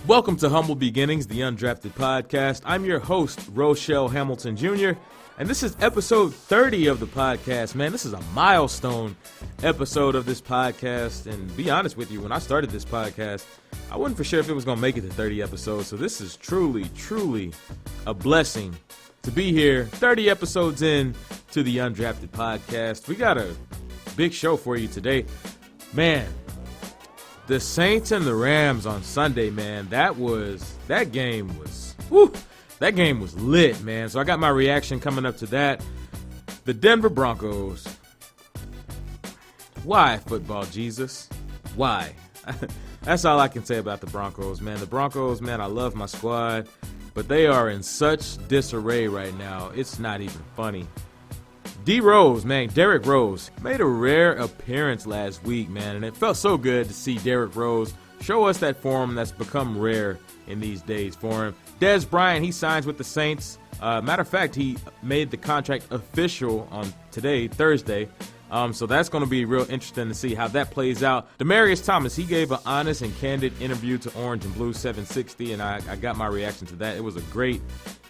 Welcome to Humble Beginnings, the Undrafted podcast. I'm your host, Rochelle Hamilton Jr., and this is episode 30 of the podcast. Man, this is a milestone episode of this podcast, and to be honest with you, when I started this podcast, I wasn't for sure if it was going to make it to 30 episodes, so this is truly a blessing to be here 30 episodes in to the Undrafted podcast. We got a big show for you today. Man, the Saints and the Rams on Sunday, man, that game was lit, man. So I got my reaction coming up to that. The Denver Broncos. Why, football Jesus? Why? That's all I can say about the Broncos, man. The Broncos, man, I love my squad, but they are in such disarray right now. It's not even funny. Derrick Rose, made a rare appearance last week, man, and it felt so good to see Derrick Rose show us that form that's become rare in these days for him. Dez Bryant, he signs with the Saints. Matter of fact, he made the contract official on today, Thursday. So that's going to be real interesting to see how that plays out. Demaryius Thomas, he gave an honest and candid interview to Orange and Blue 760, and I got my reaction to that. It was a great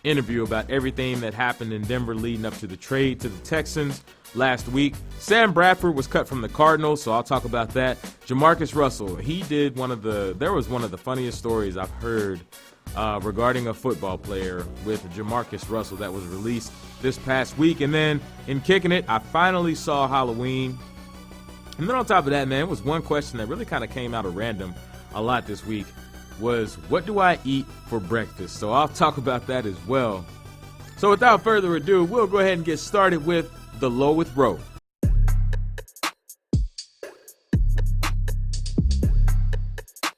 interview about everything that happened in Denver leading up to the trade to the Texans last week. Sam Bradford was cut from the Cardinals, so I'll talk about that. Jamarcus Russell, there was one of the funniest stories I've heard regarding a football player with Jamarcus Russell that was released this past week. And then in kicking it, I finally saw Halloween. And then on top of that, man, it was one question that really kind of came out of random a lot this week was, what do I eat for breakfast? So I'll talk about that as well. So without further ado, we'll go ahead and get started with the Low with Ro.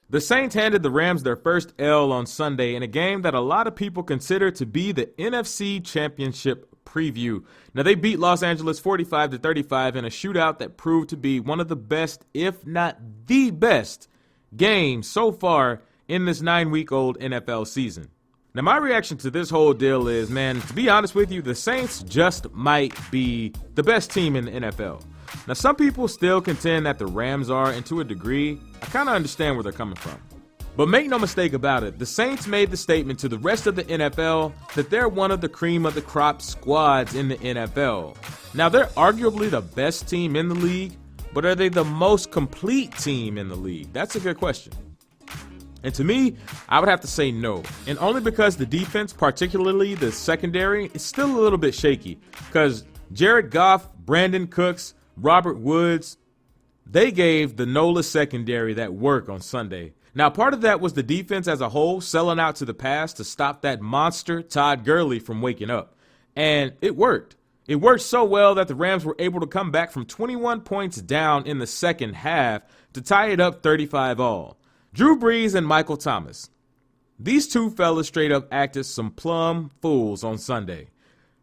The Saints handed the Rams their first L on Sunday in a game that a lot of people consider to be the NFC Championship preview. Now, they beat Los Angeles 45-35 in a shootout that proved to be one of the best, if not the best, games so far in this 9-week-old NFL season. Now, my reaction to this whole deal is, man, to be honest with you, the Saints just might be the best team in the NFL. Now, some people still contend that the Rams are, and to a degree, I kind of understand where they're coming from. But make no mistake about it, the Saints made the statement to the rest of the NFL that they're one of the cream of the crop squads in the NFL. Now, they're arguably the best team in the league, but are they the most complete team in the league? That's a good question. And to me, I would have to say no. And only because the defense, particularly the secondary, is still a little bit shaky. Because Jared Goff, Brandon Cooks, Robert Woods, they gave the NOLA secondary that work on Sunday. Now, part of that was the defense as a whole selling out to the pass to stop that monster Todd Gurley from waking up. And it worked. It worked so well that the Rams were able to come back from 21 points down in the second half to tie it up 35-all. Drew Brees and Michael Thomas. These two fellas straight up acted some plumb fools on Sunday.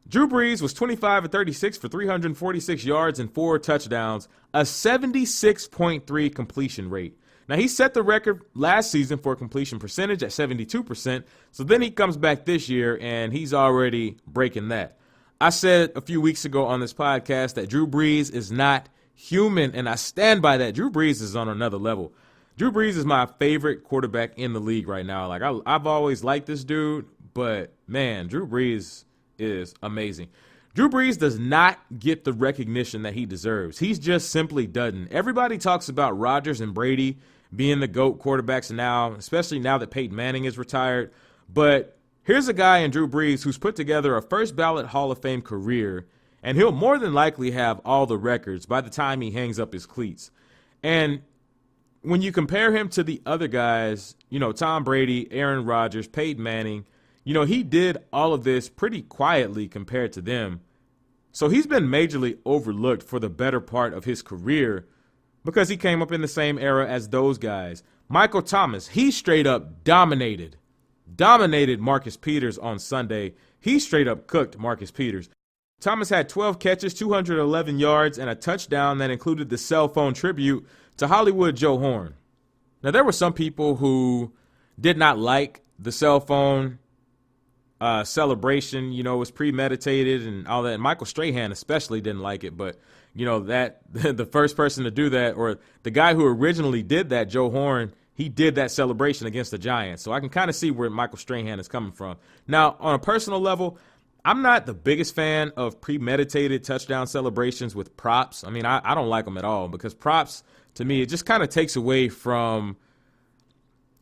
Drew Brees was 25-36 for 346 yards and 4 touchdowns, a 76.3 completion rate. Now, he set the record last season for completion percentage at 72%, so then he comes back this year and he's already breaking that. I said a few weeks ago on this podcast that Drew Brees is not human, and I stand by that. Drew Brees is on another level. Drew Brees is my favorite quarterback in the league right now. Like, I've always liked this dude, but, man, Drew Brees is amazing. Drew Brees does not get the recognition that he deserves. He's just simply doesn't. Everybody talks about Rodgers and Brady being the GOAT quarterbacks now, especially now that Peyton Manning is retired. But here's a guy in Drew Brees who's put together a first-ballot Hall of Fame career, and he'll more than likely have all the records by the time he hangs up his cleats. And when you compare him to the other guys, Tom Brady, Aaron Rodgers, Peyton Manning, he did all of this pretty quietly compared to them. So he's been majorly overlooked for the better part of his career because he came up in the same era as those guys. Michael Thomas, he straight up dominated Marcus Peters on Sunday. He straight up cooked Marcus Peters. Thomas had 12 catches, 211 yards, and a touchdown that included the cell phone tribute to Hollywood Joe Horn. Now, there were some people who did not like the cell phone celebration. It was premeditated and all that. And Michael Strahan especially didn't like it. But, that the first person to do that, or the guy who originally did that, Joe Horn, he did that celebration against the Giants. So I can kind of see where Michael Strahan is coming from. Now, on a personal level, I'm not the biggest fan of premeditated touchdown celebrations with props. I mean, I don't like them at all because props, to me, it just kind of takes away from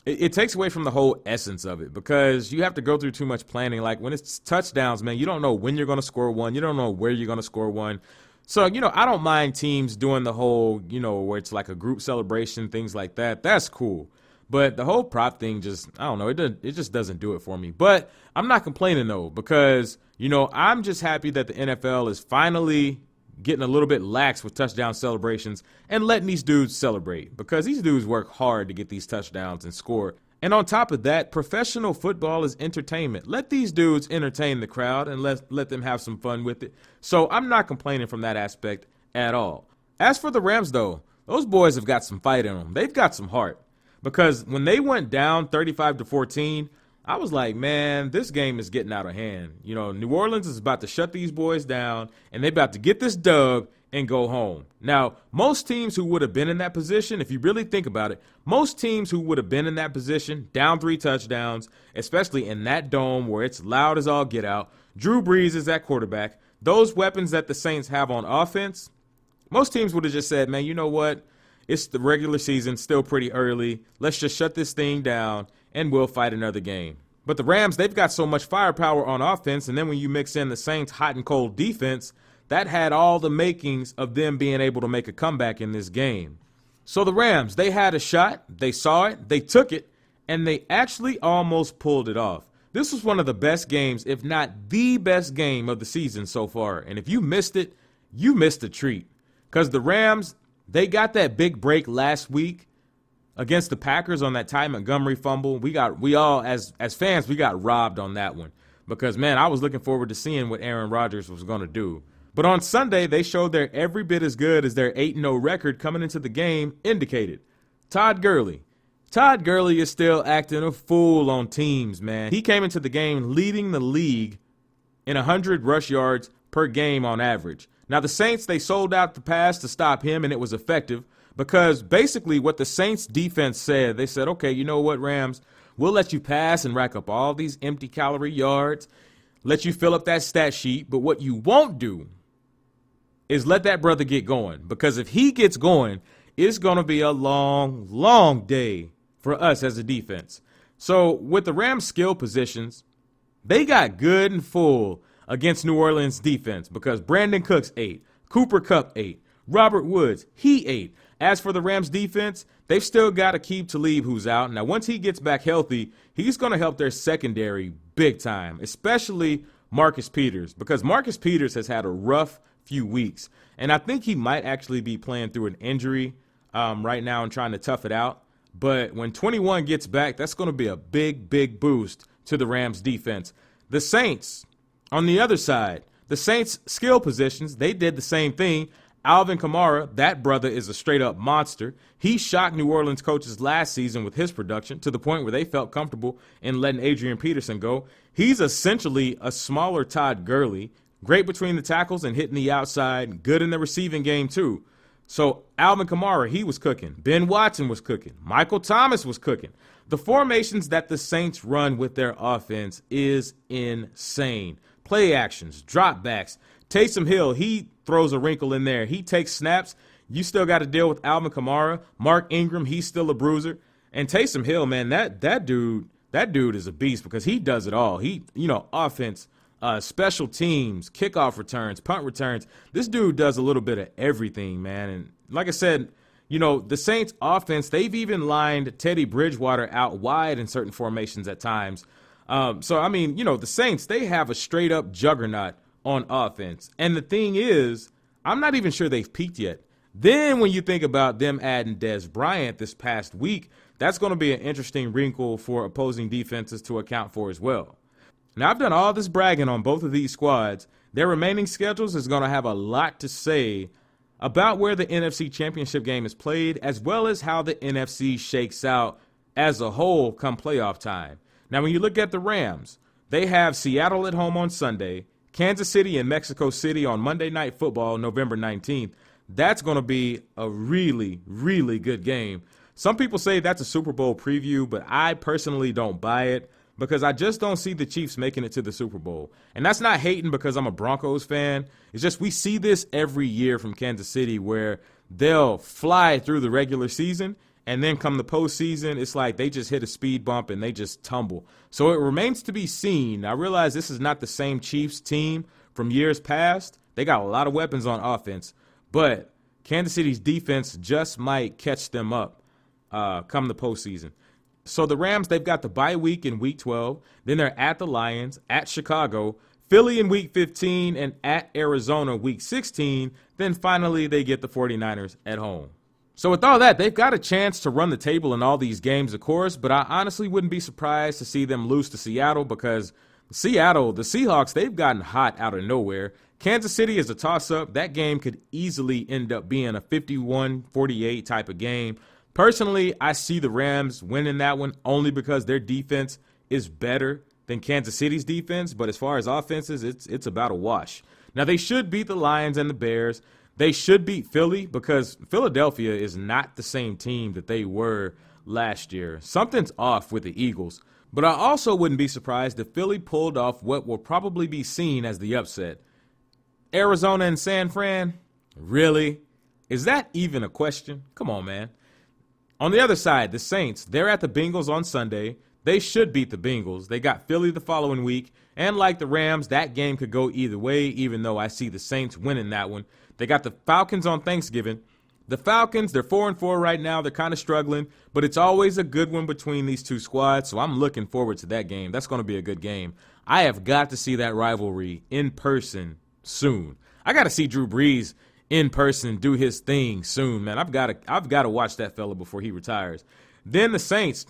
it takes away from the whole essence of it because you have to go through too much planning. Like when it's touchdowns, man, you don't know when you're going to score one. You don't know where you're going to score one. So, I don't mind teams doing the whole, where it's like a group celebration, things like that. That's cool. But the whole prop thing just, I don't know, it just doesn't do it for me. But I'm not complaining, though, because, I'm just happy that the NFL is finally getting a little bit lax with touchdown celebrations and letting these dudes celebrate because these dudes work hard to get these touchdowns and score. And on top of that, professional football is entertainment. Let these dudes entertain the crowd and let them have some fun with it. So I'm not complaining from that aspect at all. As for the Rams, though, those boys have got some fight in them. They've got some heart because when they went down 35-14, I was like, man, this game is getting out of hand. New Orleans is about to shut these boys down, and they're about to get this dub and go home. Now, most teams who would have been in that position, if you really think about it, most teams who would have been in that position, down 3 touchdowns, especially in that dome where it's loud as all get out, Drew Brees is at quarterback, those weapons that the Saints have on offense, most teams would have just said, man, you know what? It's the regular season, still pretty early. Let's just shut this thing down, and we'll fight another game. But the Rams, they've got so much firepower on offense, and then when you mix in the Saints' hot and cold defense, that had all the makings of them being able to make a comeback in this game. So the Rams, they had a shot, they saw it, they took it, and they actually almost pulled it off. This was one of the best games, if not the best game of the season so far. And if you missed it, you missed a treat. Because the Rams, they got that big break last week against the Packers on that Ty Montgomery fumble. We all, as fans, we got robbed on that one. Because, man, I was looking forward to seeing what Aaron Rodgers was going to do. But on Sunday, they showed they're every bit as good as their 8-0 record coming into the game indicated. Todd Gurley. Todd Gurley is still acting a fool on teams, man. He came into the game leading the league in 100 rush yards per game on average. Now, the Saints, they sold out the pass to stop him, and it was effective because basically what the Saints defense said, they said, okay, you know what, Rams, we'll let you pass and rack up all these empty calorie yards, let you fill up that stat sheet, but what you won't do is let that brother get going, because if he gets going, it's going to be a long, long day for us as a defense. So with the Rams' skill positions, they got good and full against New Orleans defense because Brandon Cooks ate, Cooper Kupp ate, Robert Woods, he ate. As for the Rams defense, they've still got Aqib Talib who's out. Now, once he gets back healthy, he's going to help their secondary big time, especially Marcus Peters, because Marcus Peters has had a rough few weeks. And I think he might actually be playing through an injury right now and trying to tough it out. But when 21 gets back, that's going to be a big, big boost to the Rams defense. The Saints, on the other side, the Saints skill positions, they did the same thing. Alvin Kamara, that brother is a straight-up monster. He shocked New Orleans coaches last season with his production to the point where they felt comfortable in letting Adrian Peterson go. He's essentially a smaller Todd Gurley, great between the tackles and hitting the outside, good in the receiving game too. So Alvin Kamara, he was cooking. Ben Watson was cooking. Michael Thomas was cooking. The formations that the Saints run with their offense is insane. Play actions, drop backs. Taysom Hill, he throws a wrinkle in there. He takes snaps. You still got to deal with Alvin Kamara. Mark Ingram, he's still a bruiser. And Taysom Hill, man, that dude is a beast because he does it all. He, offense, special teams, kickoff returns, punt returns. This dude does a little bit of everything, man. And like I said, the Saints offense, they've even lined Teddy Bridgewater out wide in certain formations at times. The Saints, they have a straight up juggernaut on offense. And the thing is, I'm not even sure they've peaked yet. Then when you think about them adding Dez Bryant this past week, that's going to be an interesting wrinkle for opposing defenses to account for as well. Now, I've done all this bragging on both of these squads. Their remaining schedules is going to have a lot to say about where the NFC Championship game is played, as well as how the NFC shakes out as a whole come playoff time. Now, when you look at the Rams, they have Seattle at home on Sunday, Kansas City and Mexico City on Monday Night Football, November 19th. That's going to be a really, really good game. Some people say that's a Super Bowl preview, but I personally don't buy it because I just don't see the Chiefs making it to the Super Bowl. And that's not hating because I'm a Broncos fan. It's just we see this every year from Kansas City where they'll fly through the regular season and then come the postseason, it's like they just hit a speed bump and they just tumble. So it remains to be seen. I realize this is not the same Chiefs team from years past. They got a lot of weapons on offense, but Kansas City's defense just might catch them up come the postseason. So the Rams, they've got the bye week in week 12. Then they're at the Lions, at Chicago, Philly in week 15, and at Arizona week 16. Then finally they get the 49ers at home. So with all that, they've got a chance to run the table in all these games, of course, but I honestly wouldn't be surprised to see them lose to Seattle because Seattle, the Seahawks, they've gotten hot out of nowhere. Kansas City is a toss-up. That game could easily end up being a 51-48 type of game. Personally, I see the Rams winning that one only because their defense is better than Kansas City's defense, but as far as offenses, it's about a wash. Now, they should beat the Lions and the Bears. They should beat Philly because Philadelphia is not the same team that they were last year. Something's off with the Eagles. But I also wouldn't be surprised if Philly pulled off what will probably be seen as the upset. Arizona and San Fran? Really? Is that even a question? Come on, man. On the other side, the Saints, they're at the Bengals on Sunday. They should beat the Bengals. They got Philly the following week. And like the Rams, that game could go either way, even though I see the Saints winning that one. They got the Falcons on Thanksgiving. The Falcons, they're 4-4 right now. They're kind of struggling, but it's always a good one between these two squads, so I'm looking forward to that game. That's going to be a good game. I have got to see that rivalry in person soon. I got to see Drew Brees in person do his thing soon, man. I've got to watch that fella before he retires. Then the Saints.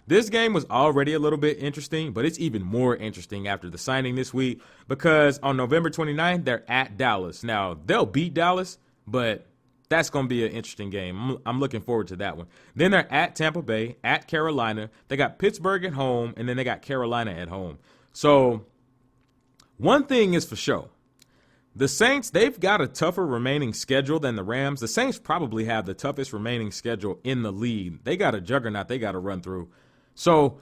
This game was already a little bit interesting, but it's even more interesting after the signing this week because on November 29th, they're at Dallas. Now, they'll beat Dallas, but that's going to be an interesting game. I'm looking forward to that one. Then they're at Tampa Bay, at Carolina. They got Pittsburgh at home, and then they got Carolina at home. So one thing is for sure. The Saints, they've got a tougher remaining schedule than the Rams. The Saints probably have the toughest remaining schedule in the league. They got a juggernaut they got to run through. So,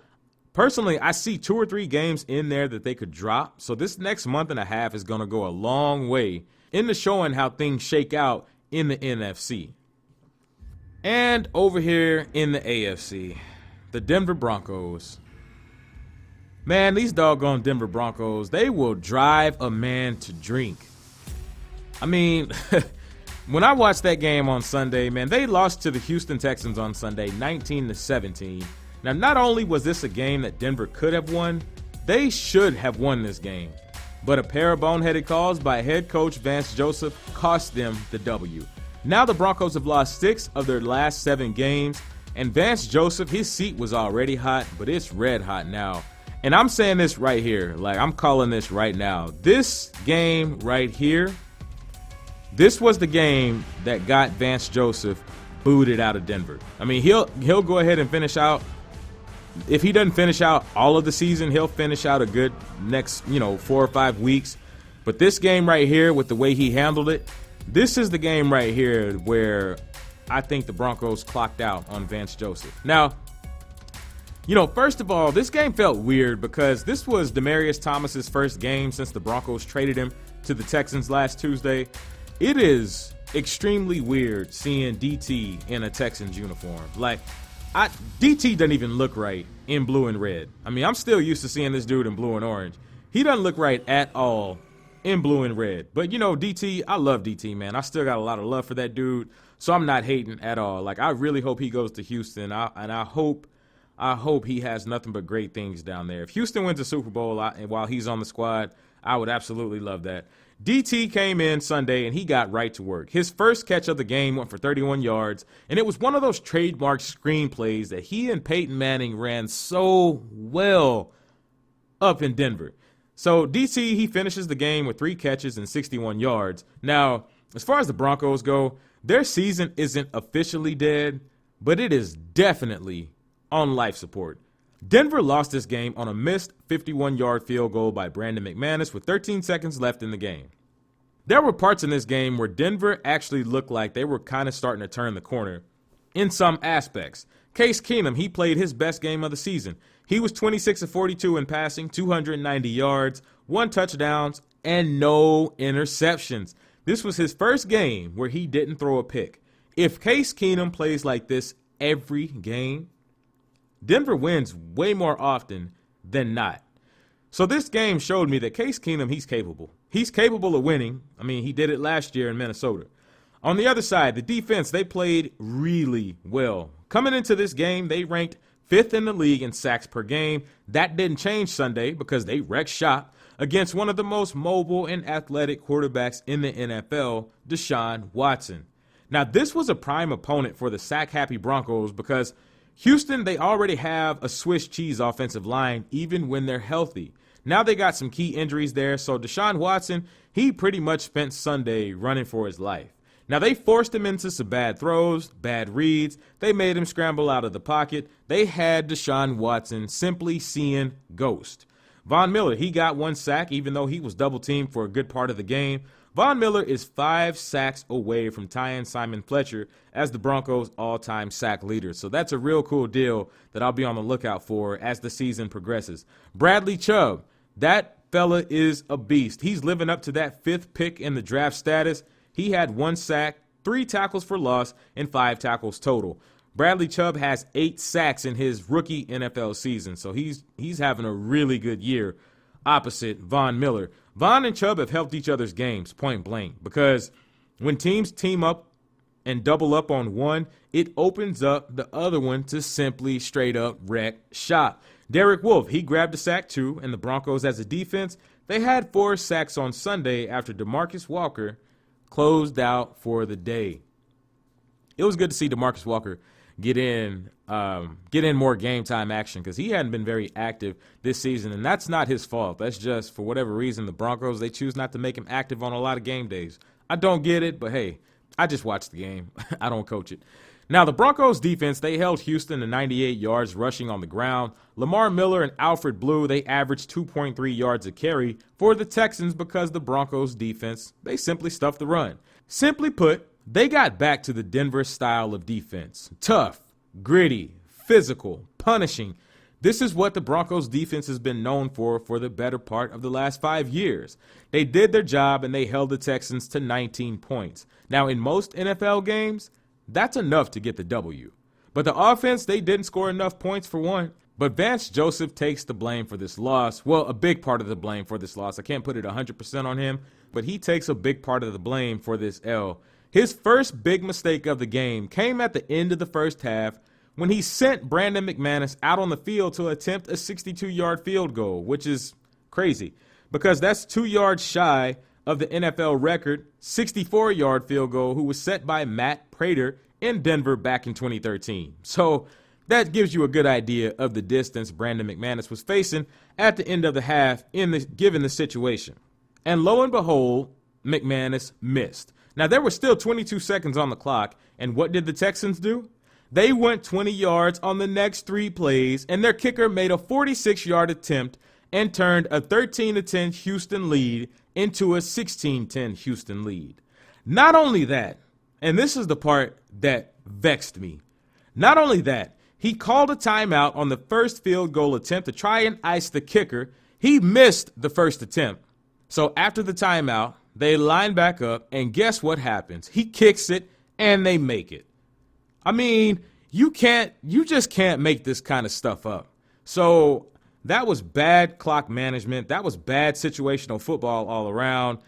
personally, I see 2 or 3 games in there that they could drop. So, this next month and a half is going to go a long way into showing how things shake out in the NFC. And over here in the AFC, the Denver Broncos. Man, these doggone Denver Broncos, they will drive a man to drink. I mean, when I watched that game on Sunday, man, they lost to the Houston Texans on Sunday, 19-17. Now, not only was this a game that Denver could have won, they should have won this game. But a pair of boneheaded calls by head coach Vance Joseph cost them the W. Now the Broncos have lost 6 of their last 7 games, and Vance Joseph, his seat was already hot, but it's red hot now. And I'm saying this right here, like I'm calling this right now. This game right here, this was the game that got Vance Joseph booted out of Denver. I mean, he'll go ahead and finish out. If he doesn't finish out all of the season, he'll finish out a good next, 4 or 5 weeks. But this game right here, with the way he handled it, this is the game right here where I think the Broncos clocked out on Vance Joseph. Now, first of all, this game felt weird because this was Demaryius Thomas's first game since the Broncos traded him to the Texans last Tuesday. It is extremely weird seeing DT in a Texans uniform. Like, DT doesn't even look right in blue and red. I mean, I'm still used to seeing this dude in blue and orange. He doesn't look right at all in blue and red. But, DT, I love DT, man. I still got a lot of love for that dude, so I'm not hating at all. Like, I really hope he goes to Houston, and I hope he has nothing but great things down there. If Houston wins the Super Bowl while he's on the squad, I would absolutely love that. DT came in Sunday, and he got right to work. His first catch of the game went for 31 yards, and it was one of those trademark screenplays that he and Peyton Manning ran so well up in Denver. So DT, he finishes the game with 3 catches and 61 yards. Now, as far as the Broncos go, their season isn't officially dead, but it is definitely on life support. Denver lost this game on a missed 51-yard field goal by Brandon McManus with 13 seconds left in the game. There were parts in this game where Denver actually looked like they were kind of starting to turn the corner. in some aspects. Case Keenum, he played his best game of the season. He was 26 of 42 in passing, 290 yards, 1 touchdown, and no interceptions. This was his first game where he didn't throw a pick. If Case Keenum plays like this every game, Denver wins way more often than not. So this game showed me that Case Keenum, he's capable. He's capable of winning. I mean, he did it last year in Minnesota. On the other side, the defense, they played really well. Coming into this game, they ranked 5th in the league in sacks per game. That didn't change Sunday because they wrecked shop against one of the most mobile and athletic quarterbacks in the NFL, Deshaun Watson. Now, this was a prime opponent for the sack-happy Broncos because Houston, they already have a Swiss cheese offensive line even when they're healthy. Now they got some key injuries there, so Deshaun Watson, he pretty much spent Sunday running for his life. Now, they forced him into some bad throws, bad reads. They made him scramble out of the pocket. They had Deshaun Watson simply seeing ghost. Von Miller, he got 1 sack, even though he was double-teamed for a good part of the game. Von Miller is 5 sacks away from tying Simon Fletcher as the Broncos' all-time sack leader. So that's a real cool deal that I'll be on the lookout for as the season progresses. Bradley Chubb, that fella is a beast. He's living up to that 5th pick in the draft status. He had 1 sack, 3 tackles for loss, and 5 tackles total. Bradley Chubb has 8 sacks in his rookie NFL season, so he's having a really good year opposite Von Miller. Von and Chubb have helped each other's games, point blank, because when teams team up and double up on one, it opens up the other one to simply straight up wreck shop. Derek Wolfe, he grabbed a sack too, and the Broncos as a defense, they had 4 sacks on Sunday after DeMarcus Walker closed out for the day. It was good to see DeMarcus Walker get in more game time action because he hadn't been very active this season, and that's not his fault. That's just for whatever reason the Broncos, they choose not to make him active on a lot of game days. I don't get it, but hey, I just watch the game. I don't coach it. Now, the Broncos defense, they held Houston to 98 yards rushing on the ground. Lamar Miller and Alfred Blue, they averaged 2.3 yards a carry for the Texans because the Broncos defense, they simply stuffed the run. Simply put, they got back to the Denver style of defense. Tough, gritty, physical, punishing. This is what the Broncos defense has been known for the better part of the last 5 years. They did their job and they held the Texans to 19 points. Now, in most NFL games, that's enough to get the W. But the offense, they didn't score enough points for one. But Vance Joseph takes the blame for this loss. Well, a big part of the blame for this loss. I can't put it 100% on him, but he takes a big part of the blame for this L. His first big mistake of the game came at the end of the first half when he sent Brandon McManus out on the field to attempt a 62-yard field goal, which is crazy because that's 2 yards shy of the NFL record 64-yard field goal who was set by Matt Prater in Denver back in 2013. So that gives you a good idea of the distance Brandon McManus was facing at the end of the half given the situation. And lo and behold, McManus missed. Now, there were still 22 seconds on the clock, and what did the Texans do? They went 20 yards on the next 3 plays, and their kicker made a 46-yard attempt and turned a 13-10 Houston lead into a 16-10 Houston lead. Not only that, and this is the part that vexed me, not only that, he called a timeout on the first field goal attempt to try and ice the kicker. He missed the first attempt. So after the timeout, they line back up, and guess what happens? He kicks it, and they make it. I mean, you just can't make this kind of stuff up. So that was bad clock management. That was bad situational football all around.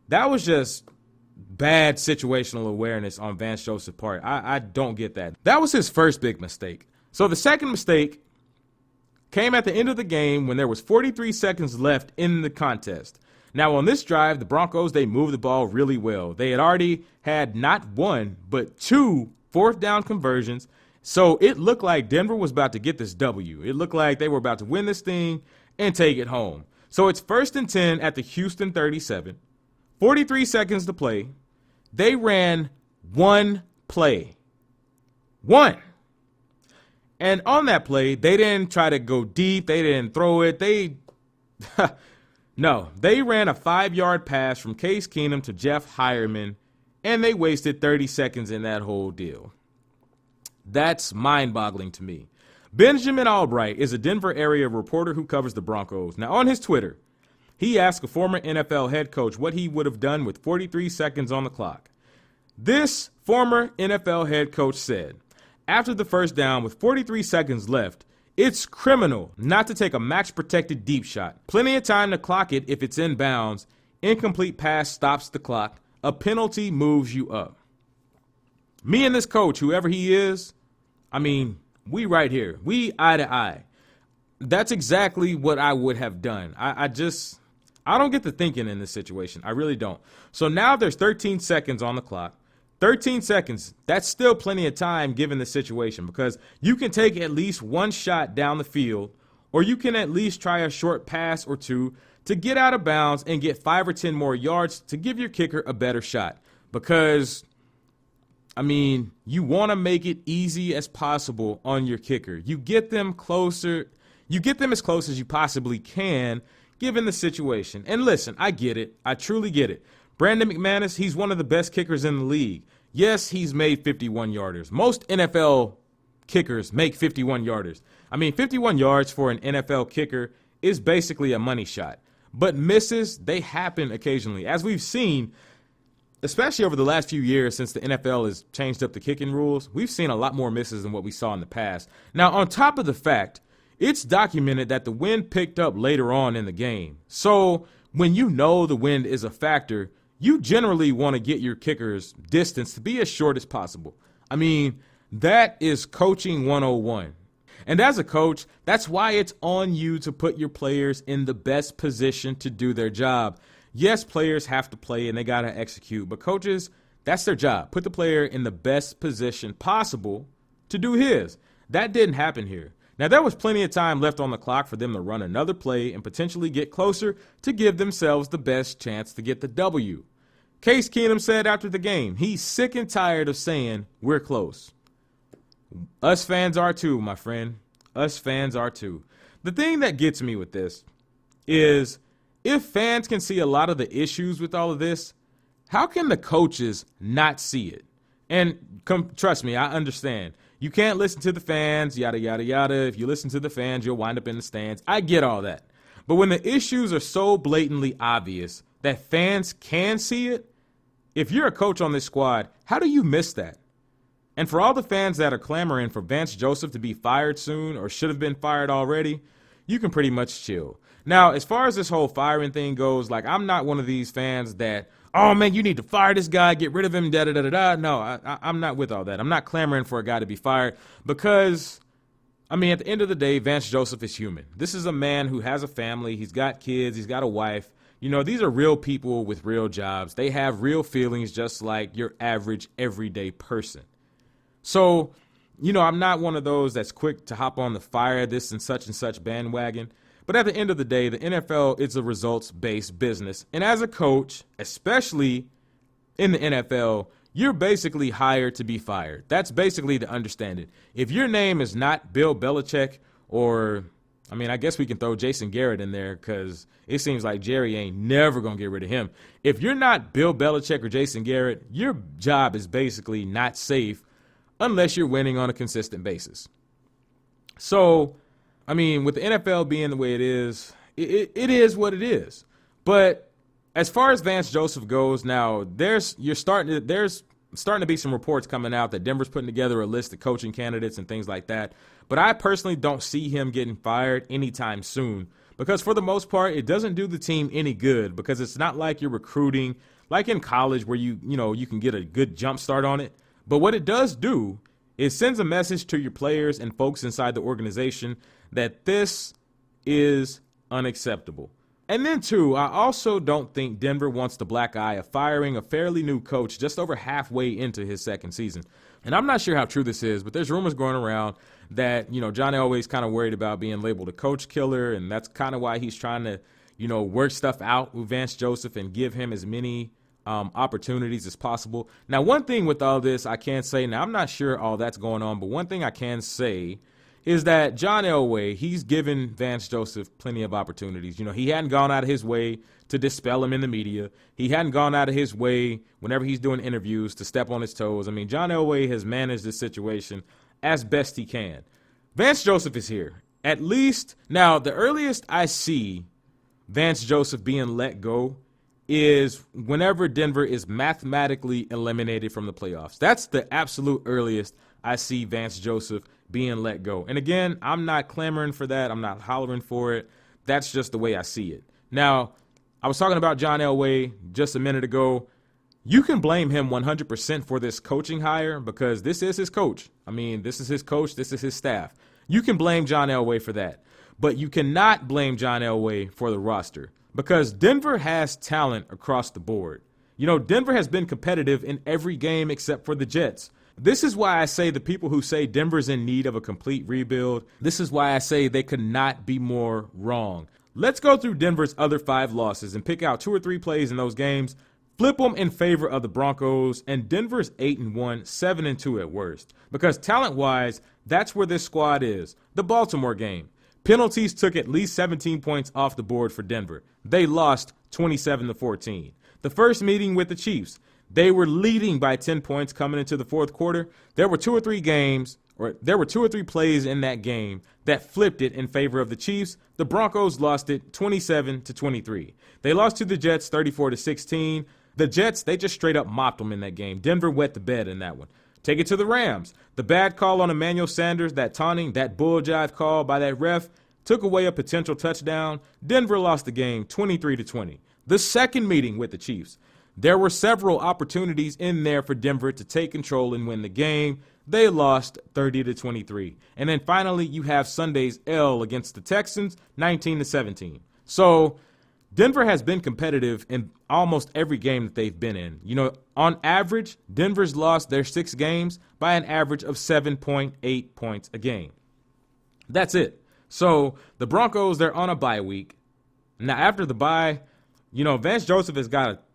That was just bad situational awareness on Vance Joseph's part. I don't get that. That was his first big mistake. So the second mistake came at the end of the game when there was 43 seconds left in the contest. Now, on this drive, the Broncos, they moved the ball really well. They had already had not 1, but 2 fourth down conversions. So it looked like Denver was about to get this W. It looked like they were about to win this thing and take it home. So it's 1st and 10 at the Houston 37. 43 seconds to play. They ran 1 play. 1. And on that play, they didn't try to go deep. They didn't throw it. No, they ran a 5-yard pass from Case Keenum to Jeff Hireman, and they wasted 30 seconds in that whole deal. That's mind-boggling to me. Benjamin Albright is a Denver area reporter who covers the Broncos. Now, on his Twitter, he asked a former NFL head coach what he would have done with 43 seconds on the clock. This former NFL head coach said, after the first down with 43 seconds left, it's criminal not to take a max-protected deep shot. Plenty of time to clock it if it's in bounds. Incomplete pass stops the clock. A penalty moves you up. Me and this coach, whoever he is, we right here. We eye to eye. That's exactly what I would have done. I don't get the thinking in this situation. I really don't. So now there's 13 seconds on the clock. 13 seconds, that's still plenty of time given the situation, because you can take at least one shot down the field, or you can at least try a short pass or two to get out of bounds and get 5 or 10 more yards to give your kicker a better shot. Because, you want to make it easy as possible on your kicker. You get them closer. You get them as close as you possibly can given the situation. And listen, I get it. I truly get it. Brandon McManus, he's one of the best kickers in the league. Yes, he's made 51-yarders. Most NFL kickers make 51-yarders. 51 yards for an NFL kicker is basically a money shot. But misses, they happen occasionally. As we've seen, especially over the last few years since the NFL has changed up the kicking rules, we've seen a lot more misses than what we saw in the past. Now, on top of the fact, it's documented that the wind picked up later on in the game. So when you know the wind is a factor, you generally want to get your kicker's distance to be as short as possible. That is coaching 101. And as a coach, that's why it's on you to put your players in the best position to do their job. Yes, players have to play and they got to execute, but coaches, that's their job. Put the player in the best position possible to do his. That didn't happen here. Now, there was plenty of time left on the clock for them to run another play and potentially get closer to give themselves the best chance to get the W. Case Keenum said after the game, he's sick and tired of saying, we're close. Us fans are too, my friend. Us fans are too. The thing that gets me with this is, if fans can see a lot of the issues with all of this, how can the coaches not see it? And trust me, I understand. You can't listen to the fans, yada, yada, yada. If you listen to the fans, you'll wind up in the stands. I get all that. But when the issues are so blatantly obvious that fans can see it, if you're a coach on this squad, how do you miss that? And for all the fans that are clamoring for Vance Joseph to be fired soon or should have been fired already, you can pretty much chill. Now, as far as this whole firing thing goes, I'm not one of these fans that, oh, man, you need to fire this guy, get rid of him, da-da-da-da-da. No, I'm not with all that. I'm not clamoring for a guy to be fired because, at the end of the day, Vance Joseph is human. This is a man who has a family. He's got kids. He's got a wife. These are real people with real jobs. They have real feelings just like your average everyday person. So, I'm not one of those that's quick to hop on the fire this and such bandwagon. But at the end of the day, the NFL is a results-based business. And as a coach, especially in the NFL, you're basically hired to be fired. That's basically the understanding. If your name is not Bill Belichick or, I guess we can throw Jason Garrett in there because it seems like Jerry ain't never going to get rid of him. If you're not Bill Belichick or Jason Garrett, your job is basically not safe unless you're winning on a consistent basis. So, with the NFL being the way it is, it is what it is. But as far as Vance Joseph goes, now there's starting to be some reports coming out that Denver's putting together a list of coaching candidates and things like that. But I personally don't see him getting fired anytime soon because for the most part, it doesn't do the team any good because it's not like you're recruiting like in college where you can get a good jump start on it. But what it does do is sends a message to your players and folks inside the organization that this is unacceptable. And then, too, I also don't think Denver wants the black eye of firing a fairly new coach just over halfway into his second season. And I'm not sure how true this is, but there's rumors going around that, John Elway's kind of worried about being labeled a coach killer, and that's kind of why he's trying to, work stuff out with Vance Joseph and give him as many opportunities as possible. Now, one thing with all this I can say, now I'm not sure all that's going on, but one thing I can say is that John Elway, he's given Vance Joseph plenty of opportunities. He hadn't gone out of his way to dispel him in the media. He hadn't gone out of his way whenever he's doing interviews to step on his toes. John Elway has managed this situation as best he can. Vance Joseph is here. At least, now, the earliest I see Vance Joseph being let go is whenever Denver is mathematically eliminated from the playoffs. That's the absolute earliest I see Vance Joseph being let go. And again, I'm not clamoring for that. I'm not hollering for it. That's just the way I see it. Now, I was talking about John Elway just a minute ago. You can blame him 100% for this coaching hire because this is his coach. I mean, this is his coach. This is his staff. You can blame John Elway for that. But you cannot blame John Elway for the roster because Denver has talent across the board. You know, Denver has been competitive in every game except for the Jets. This is why I say the people who say Denver's in need of a complete rebuild, this is why I say they could not be more wrong. Let's go through Denver's other 5 losses and pick out 2 or 3 plays in those games, flip them in favor of the Broncos, and Denver's 8-1, 7-2 at worst. Because talent-wise, that's where this squad is. The Baltimore game. Penalties took at least 17 points off the board for Denver. They lost 27-14. The first meeting with the Chiefs, they were leading by 10 points coming into the fourth quarter. There were 2 or 3 plays in that game that flipped it in favor of the Chiefs. The Broncos lost it 27-23. They lost to the Jets 34-16. The Jets, they just straight up mopped them in that game. Denver wet the bed in that one. Take it to the Rams. The bad call on Emmanuel Sanders, that taunting, that bull jive call by that ref, took away a potential touchdown. Denver lost the game 23-20. The second meeting with the Chiefs, there were several opportunities in there for Denver to take control and win the game. They lost 30-23. And then finally, you have Sunday's L against the Texans, 19-17. So Denver has been competitive in almost every game that they've been in. You know, on average, Denver's lost their 6 games by an average of 7.8 points a game. That's it. So the Broncos, they're on a bye week. Now, after the bye, you know, Vance Joseph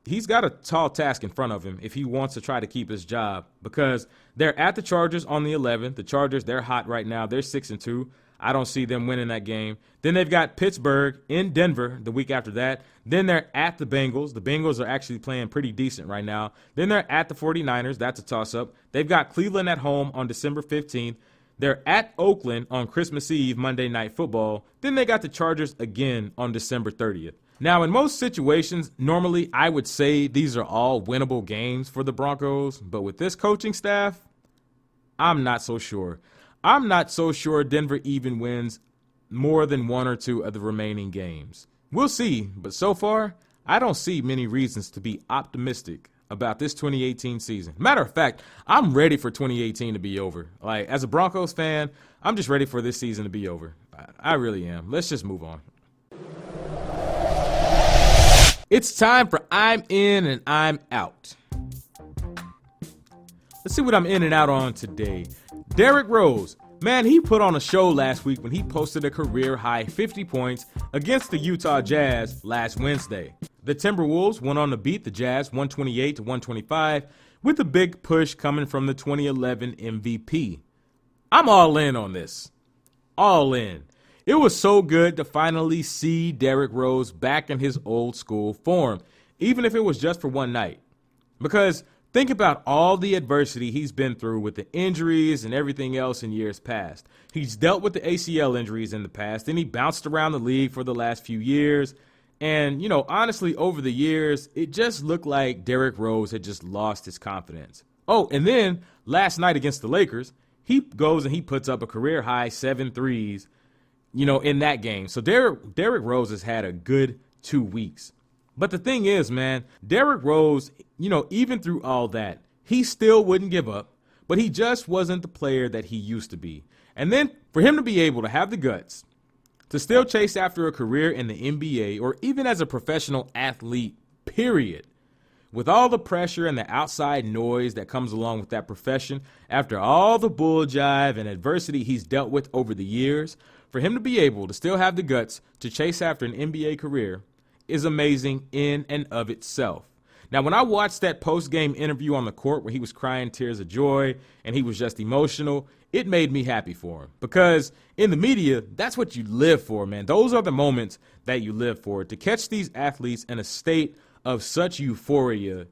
he's got a tall task in front of him if he wants to try to keep his job because they're at the Chargers on the 11th. The Chargers, they're hot right now. They're 6-2. I don't see them winning that game. Then they've got Pittsburgh in Denver the week after that. Then they're at the Bengals. The Bengals are actually playing pretty decent right now. Then they're at the 49ers. That's a toss-up. They've got Cleveland at home on December 15th. They're at Oakland on Christmas Eve, Monday Night Football. Then they got the Chargers again on December 30th. Now, in most situations, normally I would say these are all winnable games for the Broncos. But with this coaching staff, I'm not so sure. I'm not so sure Denver even wins more than 1 or 2 of the remaining games. We'll see, but so far, I don't see many reasons to be optimistic about this 2018 season. Matter of fact, I'm ready for 2018 to be over. Like, as a Broncos fan, I'm just ready for this season to be over. I really am. Let's just move on. It's time for I'm in and I'm out. Let's see what I'm in and out on today. Derrick Rose, man, he put on a show last week when he posted a career-high 50 points against the Utah Jazz last Wednesday. The Timberwolves went on to beat the Jazz 128-125 with a big push coming from the 2011 MVP. I'm all in on this. All in. It was so good to finally see Derrick Rose back in his old school form, even if it was just for one night. Because think about all the adversity he's been through with the injuries and everything else in years past. He's dealt with the ACL injuries in the past, and he bounced around the league for the last few years. And, you know, honestly, over the years, it just looked like Derrick Rose had just lost his confidence. Oh, and then last night against the Lakers, he goes and he puts up a career-high 7 threes, you know, in that game. So Derrick Rose has had a good 2 weeks. But the thing is, man, Derrick Rose, you know, even through all that, he still wouldn't give up, but he just wasn't the player that he used to be. And then for him to be able to have the guts to still chase after a career in the NBA or even as a professional athlete, period, with all the pressure and the outside noise that comes along with that profession, after all the bull jive and adversity he's dealt with over the years, for him to be able to still have the guts to chase after an NBA career is amazing in and of itself. Now, when I watched that post-game interview on the court where he was crying tears of joy and he was just emotional, it made me happy for him. Because in the media, that's what you live for, man. Those are the moments that you live for. To catch these athletes in a state of such euphoria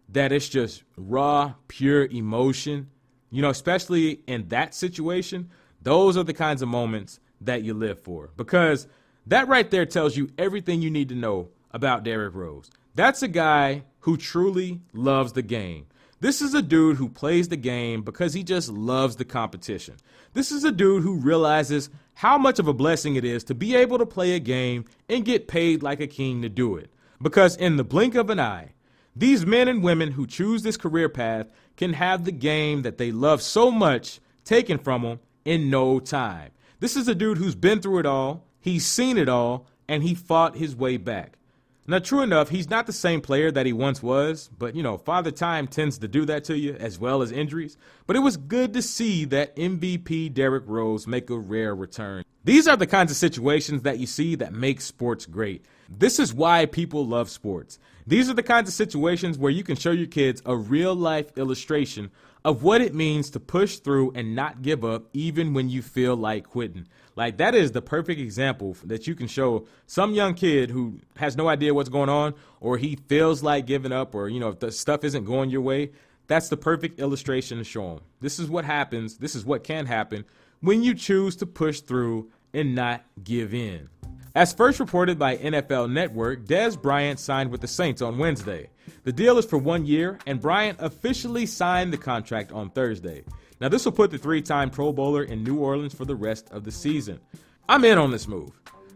that it's just raw, pure emotion, Especially in that situation, those are the kinds of moments that you live for, because that right there tells you everything you need to know about Derrick Rose. That's a guy who truly loves the game. This is a dude who plays the game because he just loves the competition. This is a dude who realizes how much of a blessing it is to be able to play a game and get paid like a king to do it. Because in the blink of an eye, these men and women who choose this career path can have the game that they love so much taken from them in no time. This is a dude who's been through it all, he's seen it all, and he fought his way back. Now, true enough, he's not the same player that he once was, but, Father Time tends to do that to you, as well as injuries. But it was good to see that MVP Derrick Rose make a rare return. These are the kinds of situations that you see that make sports great. This is why people love sports. These are the kinds of situations where you can show your kids a real-life illustration of what it means to push through and not give up even when you feel like quitting. Like, that is the perfect example that you can show some young kid who has no idea what's going on, or he feels like giving up, or, if the stuff isn't going your way. That's the perfect illustration to show them. This is what happens. This is what can happen when you choose to push through and not give in. As first reported by NFL Network, Dez Bryant signed with the Saints on Wednesday. The deal is for 1 year, and Bryant officially signed the contract on Thursday. Now, this will put the three-time Pro Bowler in New Orleans for the rest of the season. I'm in on this move.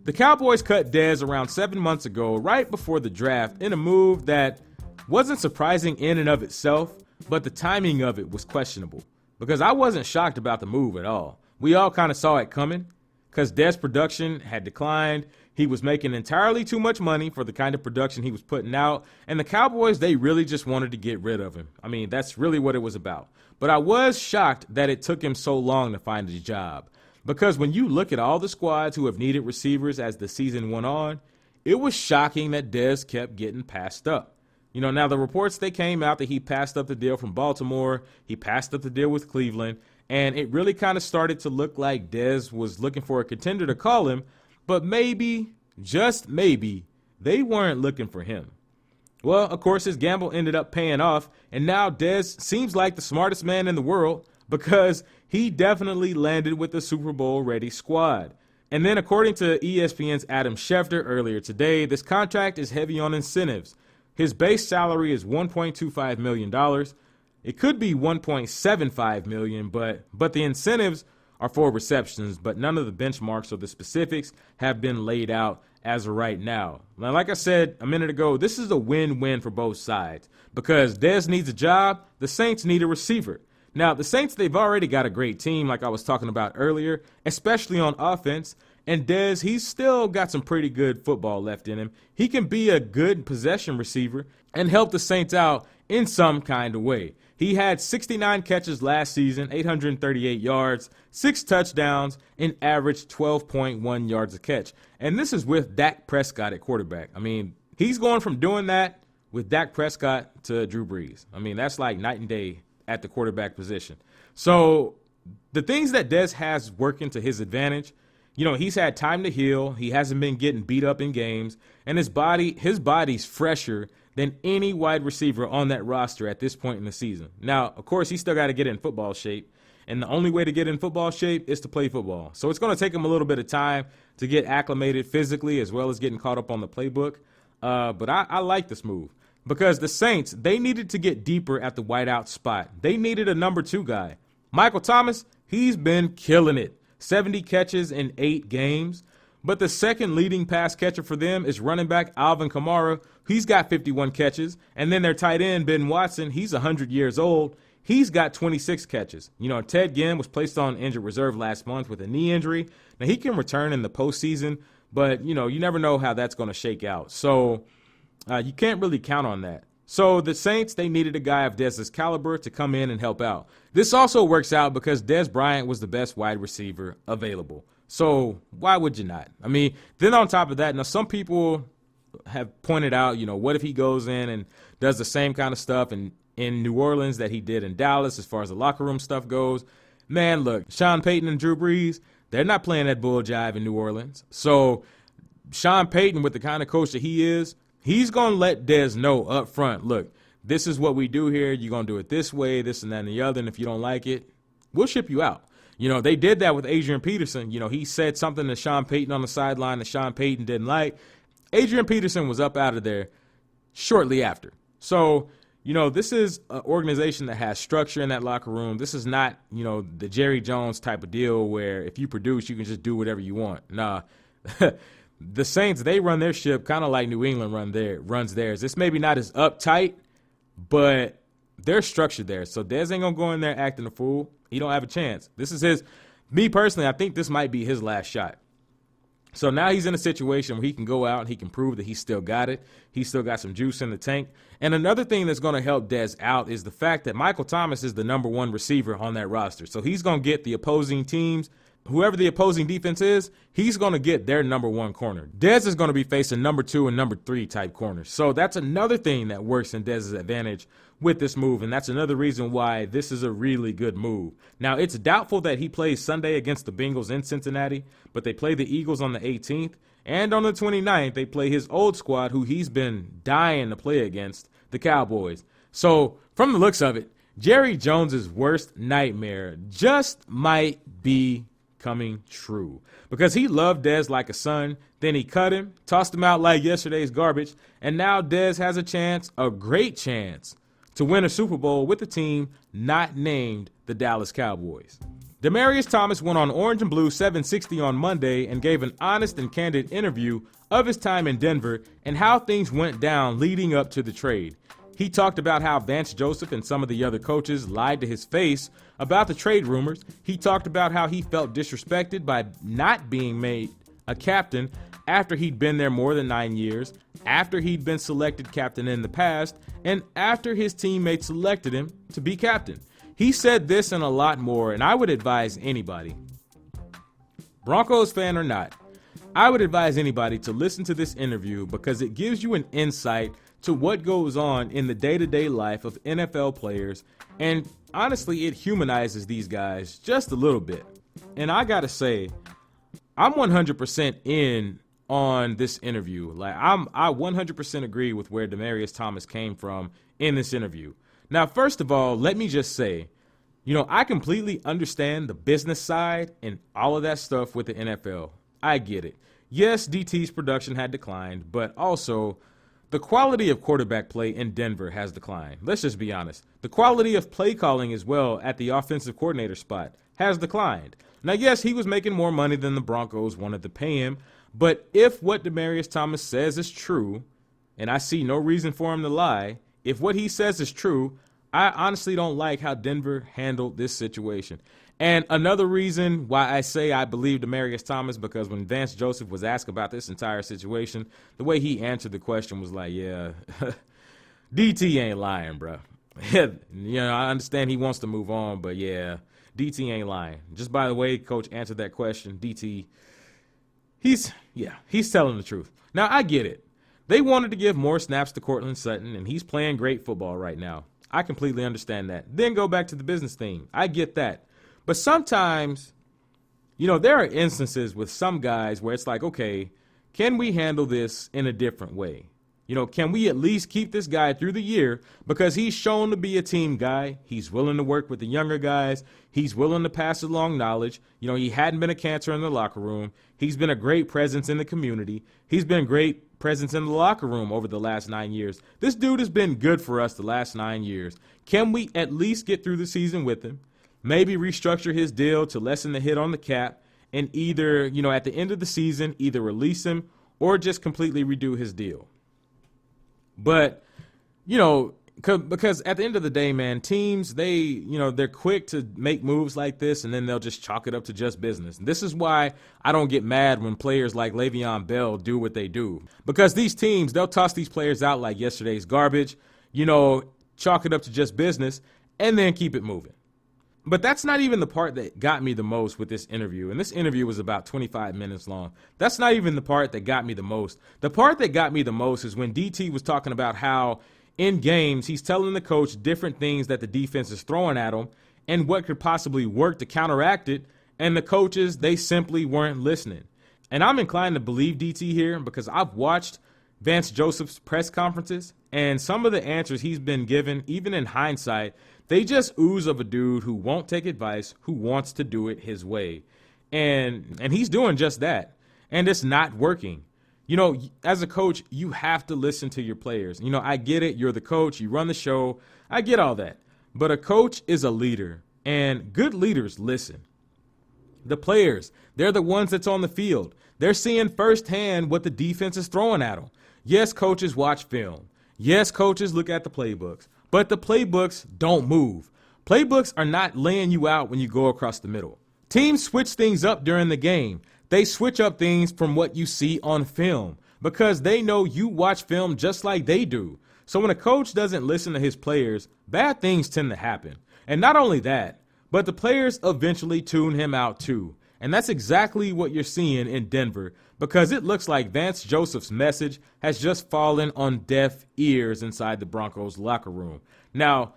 The Cowboys cut Dez around 7 months ago, right before the draft, in a move that wasn't surprising in and of itself, but the timing of it was questionable. Because I wasn't shocked about the move at all. We all kind of saw it coming, because Dez's production had declined. He was making entirely too much money for the kind of production he was putting out, and the Cowboys, they really just wanted to get rid of him. I mean, that's really what it was about. But I was shocked that it took him so long to find a job, because when you look at all the squads who have needed receivers as the season went on, it was shocking that Dez kept getting passed up. Now the reports, they came out that he passed up the deal from Baltimore, he passed up the deal with Cleveland, and it really kind of started to look like Dez was looking for a contender to call him, but maybe, just maybe, they weren't looking for him. Well, of course, his gamble ended up paying off, and now Dez seems like the smartest man in the world because he definitely landed with the Super Bowl-ready squad. And then, according to ESPN's Adam Schefter earlier today, this contract is heavy on incentives. His base salary is $1.25 million. It could be $1.75 million, but the incentives are for receptions, but none of the benchmarks or the specifics have been laid out as of right now. Now, like I said a minute ago, this is a win-win for both sides because Dez needs a job, the Saints need a receiver. Now, the Saints, they've already got a great team like I was talking about earlier, especially on offense, and Dez, he's still got some pretty good football left in him. He can be a good possession receiver and help the Saints out in some kind of way. He had 69 catches last season, 838 yards, 6 touchdowns, and averaged 12.1 yards a catch. And this is with Dak Prescott at quarterback. I mean, he's going from doing that with Dak Prescott to Drew Brees. I mean, that's like night and day at the quarterback position. So the things that Dez has working to his advantage, he's had time to heal. He hasn't been getting beat up in games, and his body's fresher than any wide receiver on that roster at this point in the season. Now, of course, he's still got to get in football shape, and the only way to get in football shape is to play football. So it's going to take him a little bit of time to get acclimated physically as well as getting caught up on the playbook. But I like this move because the Saints, they needed to get deeper at the wideout spot. They needed a number 2 guy. Michael Thomas, he's been killing it. 70 catches in 8 games. But the second leading pass catcher for them is running back Alvin Kamara. He's got 51 catches. And then their tight end, Ben Watson, he's 100 years old. He's got 26 catches. Ted Ginn was placed on injured reserve last month with a knee injury. Now, he can return in the postseason, but, you never know how that's going to shake out. So you can't really count on that. So the Saints, they needed a guy of Dez's caliber to come in and help out. This also works out because Dez Bryant was the best wide receiver available. So why would you not? I mean, then on top of that, now some people have pointed out, what if he goes in and does the same kind of stuff in New Orleans that he did in Dallas as far as the locker room stuff goes? Man, look, Sean Payton and Drew Brees, they're not playing that bull jive in New Orleans. So Sean Payton, with the kind of coach that he is, he's going to let Dez know up front, look, this is what we do here. You're going to do it this way, this and that and the other. And if you don't like it, we'll ship you out. They did that with Adrian Peterson. He said something to Sean Payton on the sideline that Sean Payton didn't like. Adrian Peterson was up out of there shortly after. So, this is an organization that has structure in that locker room. This is not, the Jerry Jones type of deal where if you produce, you can just do whatever you want. Nah. The Saints, they run their ship kind of like New England runs theirs. It's maybe not as uptight, but they're structured there. So Dez ain't going to go in there acting a fool. He don't have a chance. This is me personally, I think this might be his last shot. So now he's in a situation where he can go out and he can prove that he still got it. He's still got some juice in the tank. And another thing that's going to help Dez out is the fact that Michael Thomas is the number one receiver on that roster. So he's going to get the opposing teams, whoever the opposing defense is, he's going to get their number one corner. Dez is going to be facing number 2 and number 3 type corners. So that's another thing that works in Dez's advantage with this move, and that's another reason why this is a really good move. Now, it's doubtful that he plays Sunday against the Bengals in Cincinnati, but they play the Eagles on the 18th, and on the 29th, they play his old squad, who he's been dying to play against, the Cowboys. So, from the looks of it, Jerry Jones's worst nightmare just might be coming true, because he loved Dez like a son. Then he cut him, tossed him out like yesterday's garbage, and now Dez has a great chance, to win a Super Bowl with a team not named the Dallas Cowboys. Demaryius Thomas went on Orange and Blue 760 on Monday and gave an honest and candid interview of his time in Denver and how things went down leading up to the trade. He talked about how Vance Joseph and some of the other coaches lied to his face about the trade rumors. He talked about how he felt disrespected by not being made a captain after he'd been there more than 9 years, after he'd been selected captain in the past, and after his teammates selected him to be captain. He said this and a lot more, and I would advise anybody, Broncos fan or not, I would advise anybody to listen to this interview because it gives you an insight to what goes on in the day-to-day life of NFL players, and honestly, it humanizes these guys just a little bit. And I gotta say, I'm 100% in on this interview. I 100% agree with where Demaryius Thomas came from in this interview. Now, first of all, let me just say, I completely understand the business side and all of that stuff with the NFL. I get it. Yes, DT's production had declined, but also the quality of quarterback play in Denver has declined. Let's just be honest. The quality of play calling as well at the offensive coordinator spot has declined. Now, yes, he was making more money than the Broncos wanted to pay him, but if what Demaryius Thomas says is true, and I see no reason for him to lie, if what he says is true, I honestly don't like how Denver handled this situation. And another reason why I say I believe Demaryius Thomas, because when Vance Joseph was asked about this entire situation, the way he answered the question was like, yeah, DT ain't lying, bro. I understand he wants to move on, but yeah, DT ain't lying. Just by the way Coach answered that question, DT, he's telling the truth. Now, I get it. They wanted to give more snaps to Courtland Sutton, and he's playing great football right now. I completely understand that. Then go back to the business thing. I get that. But sometimes, there are instances with some guys where it's like, okay, can we handle this in a different way? Can we at least keep this guy through the year because he's shown to be a team guy. He's willing to work with the younger guys. He's willing to pass along knowledge. He hadn't been a cancer in the locker room. He's been a great presence in the community. He's been a great presence in the locker room over the last 9 years. This dude has been good for us the last 9 years. Can we at least get through the season with him? Maybe restructure his deal to lessen the hit on the cap and either, at the end of the season, either release him or just completely redo his deal. But, because at the end of the day, man, teams, they're quick to make moves like this and then they'll just chalk it up to just business. And this is why I don't get mad when players like Le'Veon Bell do what they do. Because these teams, they'll toss these players out like yesterday's garbage, chalk it up to just business and then keep it moving. But that's not even the part that got me the most with this interview. And this interview was about 25 minutes long. That's not even the part that got me the most. The part that got me the most is when DT was talking about how in games he's telling the coach different things that the defense is throwing at him and what could possibly work to counteract it. And the coaches, they simply weren't listening. And I'm inclined to believe DT here because I've watched Vance Joseph's press conferences, And some of the answers he's been given, even in hindsight, they just ooze of a dude who won't take advice, who wants to do it his way. And he's doing just that. And it's not working. You know, as a coach, you have to listen to your players. You know, I get it. You're the coach. You run the show. I get all that. But a coach is a leader. And good leaders listen. The players, they're the ones that's on the field. They're seeing firsthand what the defense is throwing at them. Yes, coaches watch film. Yes, coaches look at the playbooks. But the playbooks don't move. Playbooks are not laying you out when you go across the middle. Teams switch things up during the game. They switch up things from what you see on film because they know you watch film just like they do. So when a coach doesn't listen to his players, bad things tend to happen. And not only that, but the players eventually tune him out too. And that's exactly what you're seeing in Denver because it looks like Vance Joseph's message has just fallen on deaf ears inside the Broncos locker room. Now,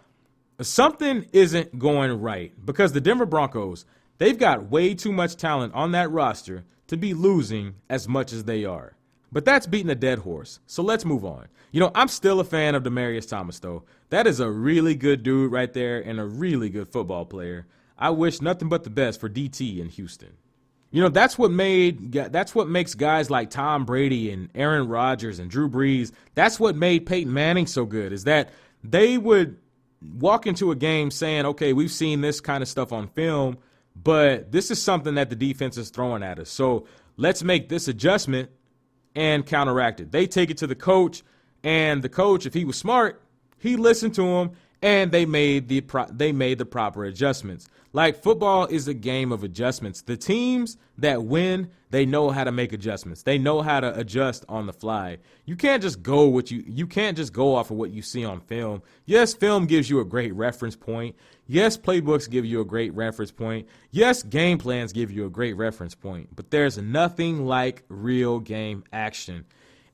something isn't going right because the Denver Broncos, they've got way too much talent on that roster to be losing as much as they are. But that's beating a dead horse, so let's move on. You know, I'm still a fan of Demaryius Thomas, though. That is a really good dude right there and a really good football player. I wish nothing but the best for DT in Houston. You know, that's what makes guys like Tom Brady and Aaron Rodgers and Drew Brees, that's what made Peyton Manning so good, is that they would walk into a game saying, okay, we've seen this kind of stuff on film, but this is something that the defense is throwing at us. So let's make this adjustment and counteract it. They take it to the coach, and the coach, if he was smart, he listened to him, and they made the proper adjustments. Like, football is a game of adjustments. The teams that win, they know how to make adjustments. They know how to adjust on the fly. You can't just go off of what you see on film. Yes, film gives you a great reference point. Yes, playbooks give you a great reference point. Yes, game plans give you a great reference point. But there's nothing like real game action.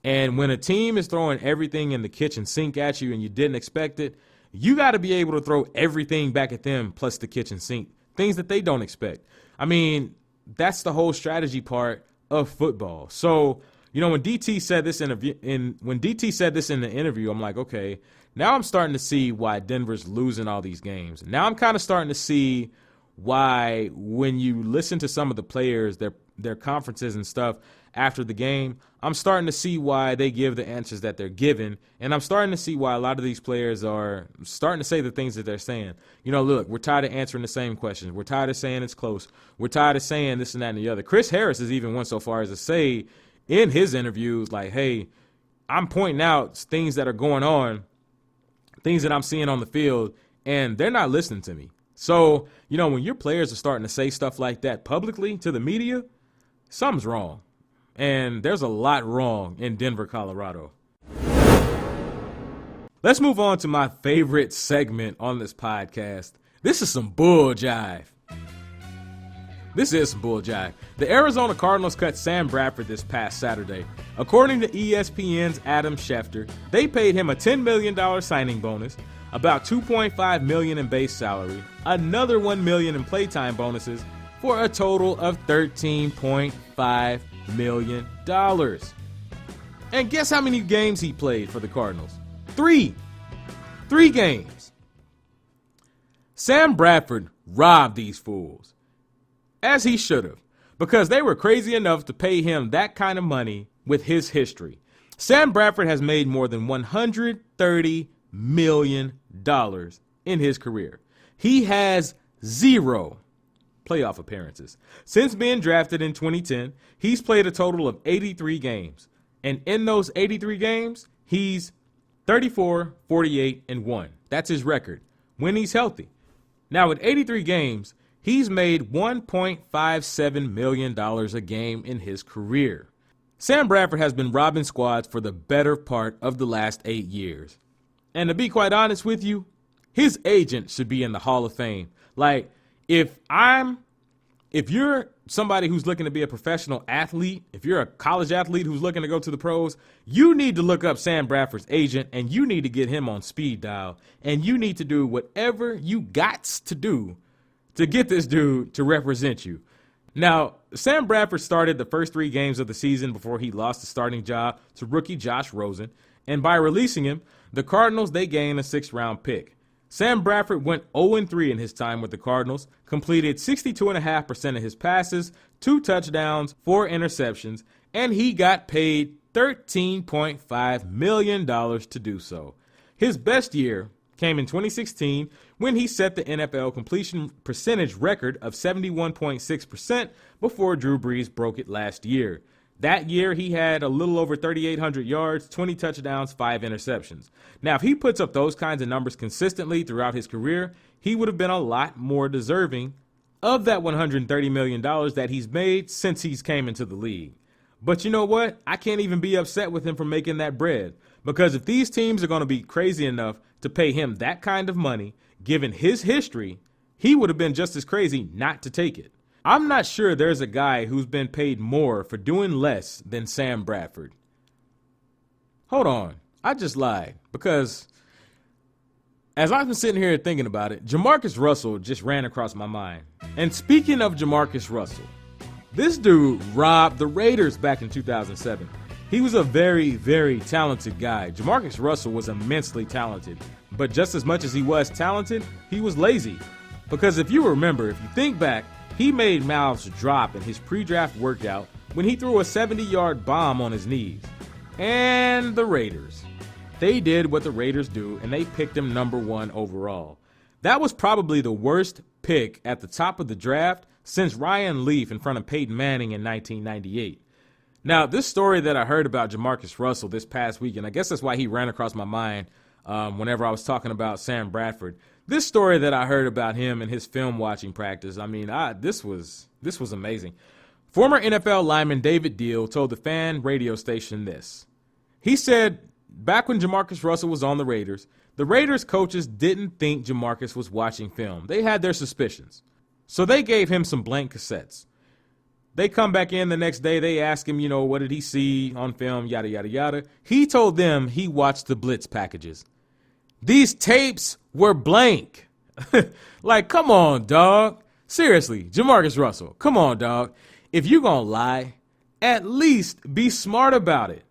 And when a team is throwing everything in the kitchen sink at you and you didn't expect it, you got to be able to throw everything back at them plus the kitchen sink, things that they don't expect. I mean, that's the whole strategy part of football. So, you know, when DT said this in the interview, I'm like, okay, now I'm starting to see why Denver's losing all these games. Now I'm kind of starting to see why when you listen to some of the players, their conferences and stuff after the game, I'm starting to see why they give the answers that they're given, and I'm starting to see why a lot of these players are starting to say the things that they're saying. You know, look, we're tired of answering the same questions. We're tired of saying it's close. We're tired of saying this and that and the other. Chris Harris has even went so far as to say in his interviews, like, hey, I'm pointing out things that are going on, things that I'm seeing on the field, and they're not listening to me. So, you know, when your players are starting to say stuff like that publicly to the media, something's wrong. And there's a lot wrong in Denver, Colorado. Let's move on to my favorite segment on this podcast. This is some bull jive. This is some bull jive. The Arizona Cardinals cut Sam Bradford this past Saturday. According to ESPN's Adam Schefter, they paid him a $10 million signing bonus, about $2.5 million in base salary, another $1 million in playtime bonuses, for a total of $13.5 million. And guess how many games he played for the Cardinals? 3 games. Sam Bradford robbed these fools, as he should have, because they were crazy enough to pay him that kind of money with his history. Sam Bradford has made more than $130 million in his career. He has 0 playoff appearances. Since being drafted in 2010, he's played a total of 83 games. And in those 83 games, he's 34, 48, and 1. That's his record when he's healthy. Now, with 83 games, he's made $1.57 million a game in his career. Sam Bradford has been robbing squads for the better part of the last 8 years. And to be quite honest with you, his agent should be in the Hall of Fame. Like, if you're somebody who's looking to be a professional athlete, if you're a college athlete who's looking to go to the pros, you need to look up Sam Bradford's agent and you need to get him on speed dial. And you need to do whatever you gots to do to get this dude to represent you. Now, Sam Bradford started the first 3 games of the season before he lost the starting job to rookie Josh Rosen. And by releasing him, The Cardinals, they gained a 6th-round pick. Sam Bradford went 0-3 in his time with the Cardinals, completed 62.5% of his passes, 2 touchdowns, 4 interceptions, and he got paid $13.5 million to do so. His best year came in 2016 when he set the NFL completion percentage record of 71.6% before Drew Brees broke it last year. That year, he had a little over 3,800 yards, 20 touchdowns, 5 interceptions. Now, if he puts up those kinds of numbers consistently throughout his career, he would have been a lot more deserving of that $130 million that he's made since he's came into the league. But you know what? I can't even be upset with him for making that bread, because if these teams are going to be crazy enough to pay him that kind of money, given his history, he would have been just as crazy not to take it. I'm not sure there's a guy who's been paid more for doing less than Sam Bradford. Hold on. I just lied, because as I've been sitting here thinking about it, Jamarcus Russell just ran across my mind. And speaking of Jamarcus Russell, this dude robbed the Raiders back in 2007. He was a very, very talented guy. Jamarcus Russell was immensely talented, but just as much as he was talented, he was lazy. Because if you remember, if you think back, he made mouths drop in his pre-draft workout when he threw a 70-yard bomb on his knees. And the Raiders. They did what the Raiders do, and they picked him number 1 overall. That was probably the worst pick at the top of the draft since Ryan Leaf in front of Peyton Manning in 1998. Now, this story that I heard about Jamarcus Russell this past weekend, I guess that's why he ran across my mind whenever I was talking about Sam Bradford. This story that I heard about him and his film watching practice, I mean, this was amazing. Former NFL lineman David Deal told the fan radio station this. He said, back when Jamarcus Russell was on the Raiders coaches didn't think Jamarcus was watching film. They had their suspicions. So they gave him some blank cassettes. They come back in the next day, they ask him, what did he see on film, yada, yada, yada. He told them he watched the blitz packages. These tapes were blank. Like, come on, dog. Seriously, Jamarcus Russell, come on, dog. If you're going to lie, at least be smart about it.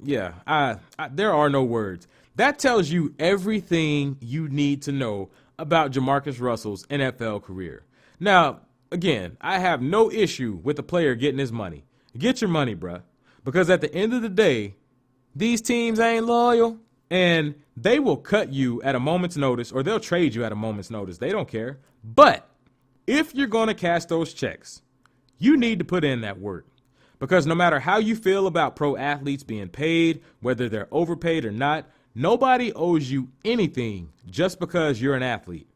There are no words. That tells you everything you need to know about Jamarcus Russell's NFL career. Now, again, I have no issue with the player getting his money. Get your money, bruh. Because at the end of the day, these teams ain't loyal. And they will cut you at a moment's notice, or they'll trade you at a moment's notice. They don't care. But if you're going to cash those checks, you need to put in that work. Because no matter how you feel about pro athletes being paid, whether they're overpaid or not, nobody owes you anything just because you're an athlete.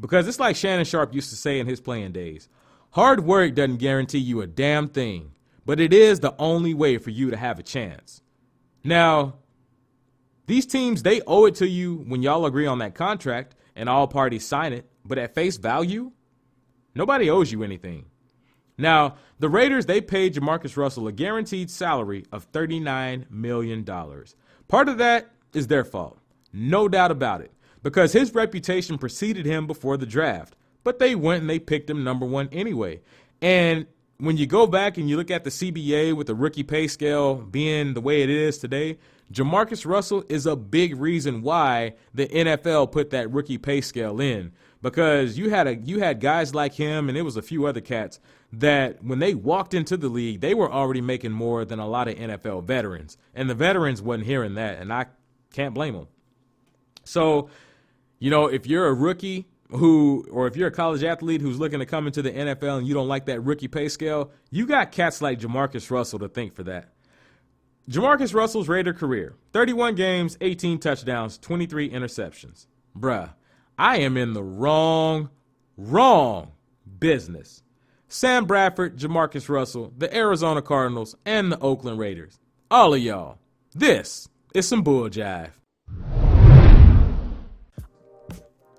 Because it's like Shannon Sharp used to say in his playing days, hard work doesn't guarantee you a damn thing, but it is the only way for you to have a chance. Now, these teams, they owe it to you when y'all agree on that contract and all parties sign it. But at face value, nobody owes you anything. Now, the Raiders, they paid Jamarcus Russell a guaranteed salary of $39 million. Part of that is their fault. No doubt about it. Because his reputation preceded him before the draft. But they went and they picked him number 1 anyway. And when you go back and you look at the CBA with the rookie pay scale being the way it is today, Jamarcus Russell is a big reason why the NFL put that rookie pay scale in, because you had guys like him, and it was a few other cats that when they walked into the league, they were already making more than a lot of NFL veterans, and the veterans wasn't hearing that, and I can't blame them. So, if you're a rookie or if you're a college athlete who's looking to come into the NFL and you don't like that rookie pay scale, you got cats like Jamarcus Russell to thank for that. Jamarcus Russell's Raider career, 31 games, 18 touchdowns, 23 interceptions. Bruh, I am in the wrong business. Sam Bradford, Jamarcus Russell, the Arizona Cardinals, and the Oakland Raiders. All of y'all, this is some bull jive.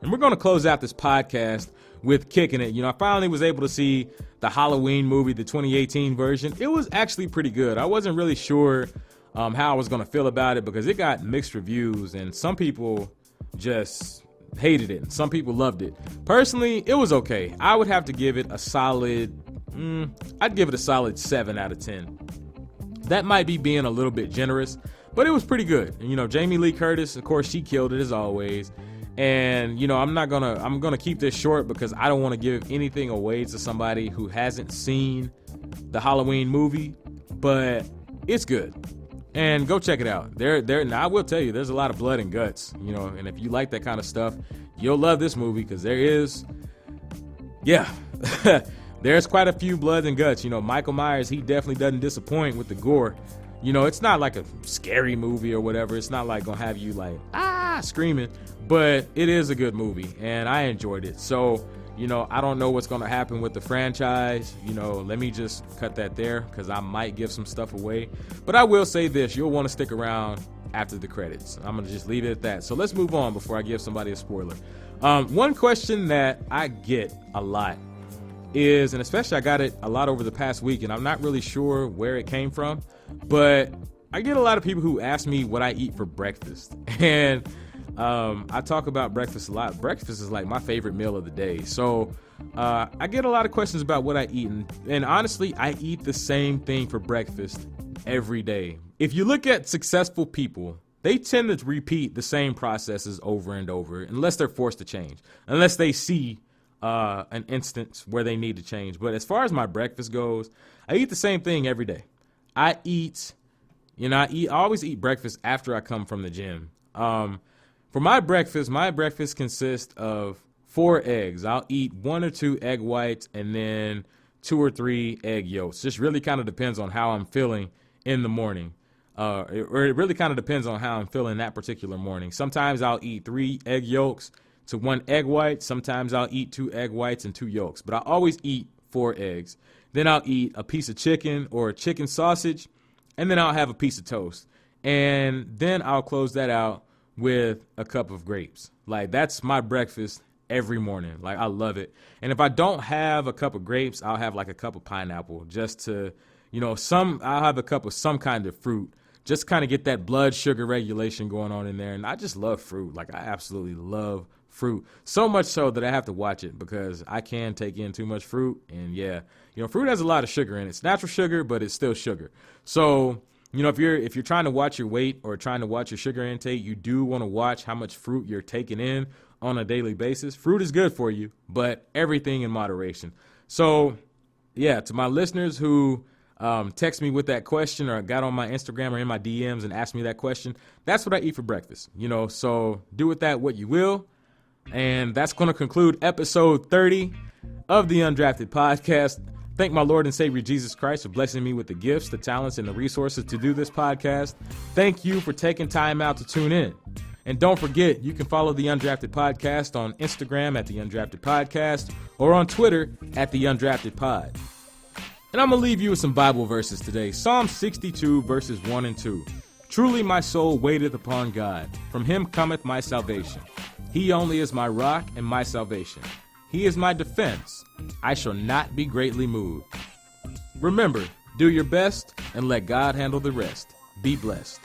And we're going to close out this podcast with kicking it. I finally was able to see the Halloween movie, the 2018 version. It was actually pretty good. I wasn't really sure how I was going to feel about it because it got mixed reviews and some people just hated it and some people loved it. Personally, it was okay. I would have to give it a solid, I'd give it a solid 7 out of 10. That might be being a little bit generous, but it was pretty good. And, Jamie Lee Curtis, of course, she killed it as always. And, I'm going to keep this short because I don't want to give anything away to somebody who hasn't seen the Halloween movie, but it's good. And go check it out. Now I will tell you, there's a lot of blood and guts, and if you like that kind of stuff, you'll love this movie because there's quite a few blood and guts. Michael Myers, he definitely doesn't disappoint with the gore. It's not like a scary movie or whatever. It's not like gonna have you like, screaming, but it is a good movie and I enjoyed it. So, I don't know what's going to happen with the franchise. Let me just cut that there because I might give some stuff away. But I will say this, you'll want to stick around after the credits. I'm going to just leave it at that. So let's move on before I give somebody a spoiler. One question that I get a lot is, and especially I got it a lot over the past week, and I'm not really sure where it came from, but I get a lot of people who ask me what I eat for breakfast. And I talk about breakfast a lot. Breakfast is like my favorite meal of the day. So I get a lot of questions about what I eat. And honestly, I eat the same thing for breakfast every day. If you look at successful people, they tend to repeat the same processes over and over unless they're forced to change, unless they see an instance where they need to change. But as far as my breakfast goes, I eat the same thing every day. I always eat breakfast after I come from the gym. For my breakfast consists of 4 eggs. I'll eat 1 or 2 egg whites and then 2 or 3 egg yolks. Just really kind of depends on how I'm feeling in the morning. It really kind of depends on how I'm feeling that particular morning. Sometimes I'll eat 3 egg yolks to 1 egg white. Sometimes I'll eat 2 egg whites and 2 yolks. But I always eat 4 eggs. Then I'll eat a piece of chicken or a chicken sausage. And then I'll have a piece of toast. And then I'll close that out with a cup of grapes. Like, that's my breakfast every morning. Like, I love it. And if I don't have a cup of grapes, I'll have like a cup of pineapple just to, I'll have a cup of some kind of fruit, just kind of get that blood sugar regulation going on in there. And I just love fruit. Like, I absolutely love fruit. So much so that I have to watch it because I can take in too much fruit. And fruit has a lot of sugar in it. It's natural sugar, but it's still sugar. So, if you're trying to watch your weight or trying to watch your sugar intake, you do want to watch how much fruit you're taking in on a daily basis. Fruit is good for you, but everything in moderation. So, to my listeners who text me with that question or got on my Instagram or in my DMs and asked me that question, that's what I eat for breakfast. So do with that what you will. And that's going to conclude episode 30 of the Undrafted Podcast. Thank my Lord and Savior Jesus Christ for blessing me with the gifts, the talents, and the resources to do this podcast. Thank you for taking time out to tune in. And don't forget, you can follow the Undrafted Podcast on Instagram at the Undrafted Podcast or on Twitter at the Undrafted Pod. And I'm going to leave you with some Bible verses today. Psalm 62 verses 1 and 2. Truly my soul waiteth upon God. From him cometh my salvation. He only is my rock and my salvation. He is my defense. I shall not be greatly moved. Remember, do your best and let God handle the rest. Be blessed.